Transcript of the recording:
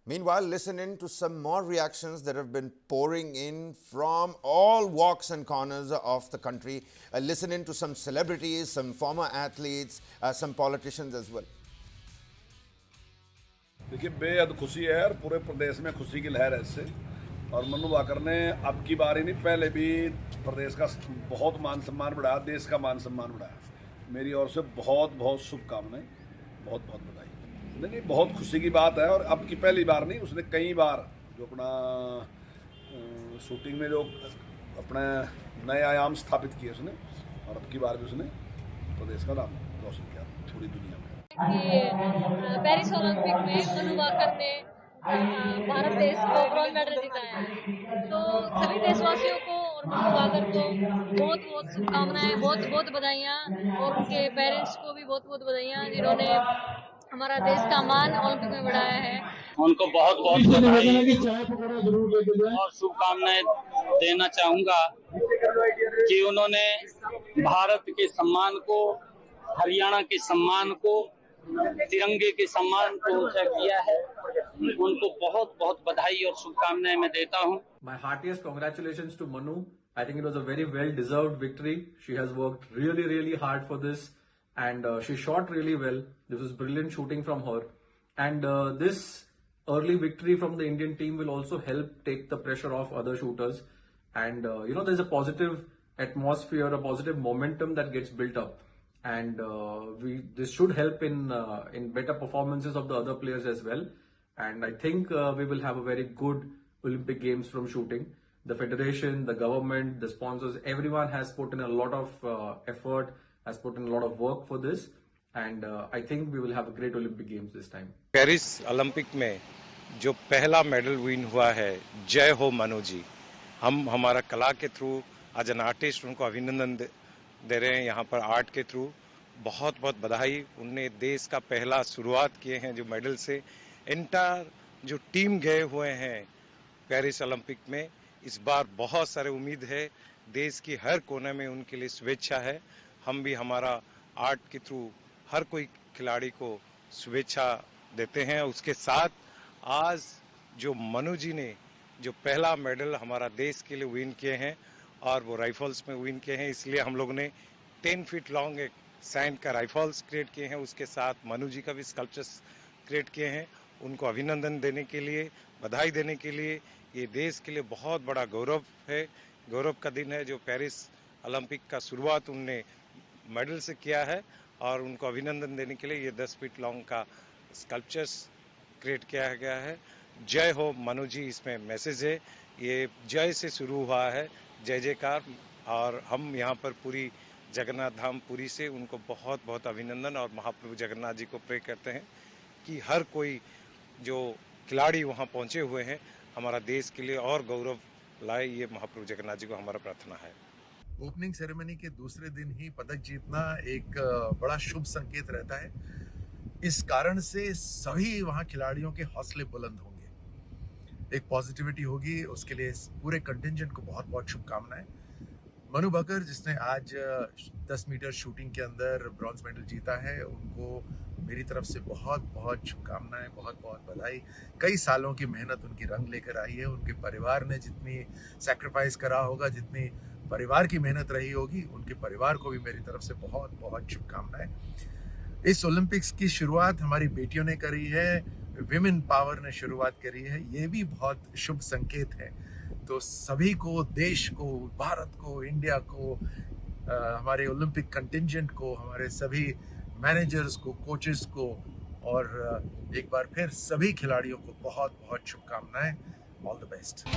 Meanwhile, listen in to some more reactions that have been pouring in from all walks and corners of the country. Listen in to some celebrities, some former athletes, some politicians as well. देखिए, बेहद खुशी है और पूरे प्रदेश में खुशी की लहर है इससे। और मनु भाकर ने अब की बार ही नहीं, पहले भी प्रदेश का बहुत मान सम्मान बढ़ाया, देश का मान सम्मान बढ़ाया। मेरी ओर से बहुत बहुत शुभकामनाएं, बहुत बहुत बधाई। नहीं, बहुत खुशी की बात है। और अब की पहली बार नहीं, उसने कई बार जो अपना शूटिंग में जो अपने नए आयाम स्थापित किए उसने, और अब की बार भी उसने प्रदेश का नाम रोशन किया पूरी दुनिया में। कि पेरिस ओलंपिक में मनु भाकर ने भारत देश को ब्रॉन्ज मेडल जिताया है। तो सभी देशवासियों को और मनु भाकर को बहुत बहुत शुभकामनाएं, बहुत बहुत बधाइयाँ, और उनके पेरेंट्स को भी बहुत बहुत बधाइयाँ जिन्होंने हमारा देश का मान ओलंपिक में बढ़ाया है। उनको बहुत बहुत बधाई और शुभकामनाएं देना चाहूंगा कि उन्होंने भारत के सम्मान को, हरियाणा के सम्मान को, तिरंगे के सम्मान को ऊंचा किया है। उनको बहुत बहुत बधाई और शुभकामनाएं मैं देता हूं। My heartiest congratulations to Manu. I think it was a very well deserved victory. She has worked really hard for this, and she shot really well. This was brilliant shooting from her, and this early victory from the Indian team will also help take the pressure off other shooters. And there's a positive atmosphere, a positive momentum that gets built up, and this should help in better performances of the other players as well. And I think we will have a very good Olympic Games from shooting. The federation, the government, the sponsors, everyone has put in a lot of effort, has put in a lot of work for this, and I think we will have a great Olympic Games this time. Paris Olympic में जो पहला medal win हुआ है, जय हो मनु जी। हम हमारा कला के थ्रू एज एन आर्टिस्ट उनको अभिनंदन दे रहे हैं। यहाँ पर आर्ट के थ्रू बहुत बहुत बधाई। उनने देश का पहला शुरुआत किए हैं जो मेडल से। इंटर जो टीम गए हुए हैं पेरिस ओलंपिक में, इस बार बहुत सारे उम्मीद है। देश की हर कोने में उनके लिए शुभेच्छा है। हम भी हमारा आर्ट के थ्रू हर कोई खिलाड़ी को शुभेच्छा देते हैं। उसके साथ आज जो मनु जी ने जो पहला मेडल हमारा देश के लिए विन किए हैं, और वो राइफल्स में विन किए हैं, इसलिए हम लोग ने 10 फीट लॉन्ग एक सैंड का राइफल्स क्रिएट किए हैं। उसके साथ मनु जी का भी स्कल्पचर्स क्रिएट किए हैं। उनको अभिनंदन देने के लिए, बधाई देने के लिए, ये देश के लिए बहुत बड़ा गौरव है, गौरव का दिन है जो पेरिस ओलंपिक का शुरुआत उनने मेडल से किया है। और उनको अभिनंदन देने के लिए ये 10 फीट लॉन्ग का स्कल्पचर्स क्रिएट किया गया है। जय हो मनु जी, इसमें मैसेज है। ये जय से शुरू हुआ है, जय जयकार। और हम यहाँ पर पूरी जगन्नाथ धाम पुरी से उनको बहुत बहुत अभिनंदन और महाप्रभु जगन्नाथ जी को प्रे करते हैं कि हर कोई जो खिलाड़ी वहाँ पहुँचे हुए हैं हमारा देश के लिए और गौरव लाए। ये महाप्रभु जगन्नाथ जी को हमारा प्रार्थना है। ओपनिंग सेरेमनी के दूसरे दिन ही पदक जीतना एक बड़ा शुभ संकेत रहता है। इस कारण से सभी वहाँ खिलाड़ियों के हौसले बुलंद होंगे, एक पॉजिटिविटी होगी। उसके लिए पूरे कंटिंजेंट को बहुत बहुत शुभकामनाएं। मनु भाकर जिसने आज 10 मीटर शूटिंग के अंदर ब्रॉन्ज मेडल जीता है, उनको मेरी तरफ से बहुत बहुत शुभकामनाएं, बहुत बहुत बधाई। कई सालों की मेहनत उनकी रंग लेकर आई है। उनके परिवार ने जितनी सैक्रिफाइस करा होगा, जितनी परिवार की मेहनत रही होगी, उनके परिवार को भी मेरी तरफ से बहुत बहुत शुभकामनाएं। इस ओलंपिक्स की शुरुआत हमारी बेटियों ने करी है, विमेन पावर ने शुरुआत करी है, ये भी बहुत शुभ संकेत है। तो सभी को, देश को, भारत को, इंडिया को, हमारे ओलंपिक कंटिंजेंट को, हमारे सभी मैनेजर्स को, कोचेस को, और एक बार फिर सभी खिलाड़ियों को बहुत बहुत शुभकामनाएं। All the best.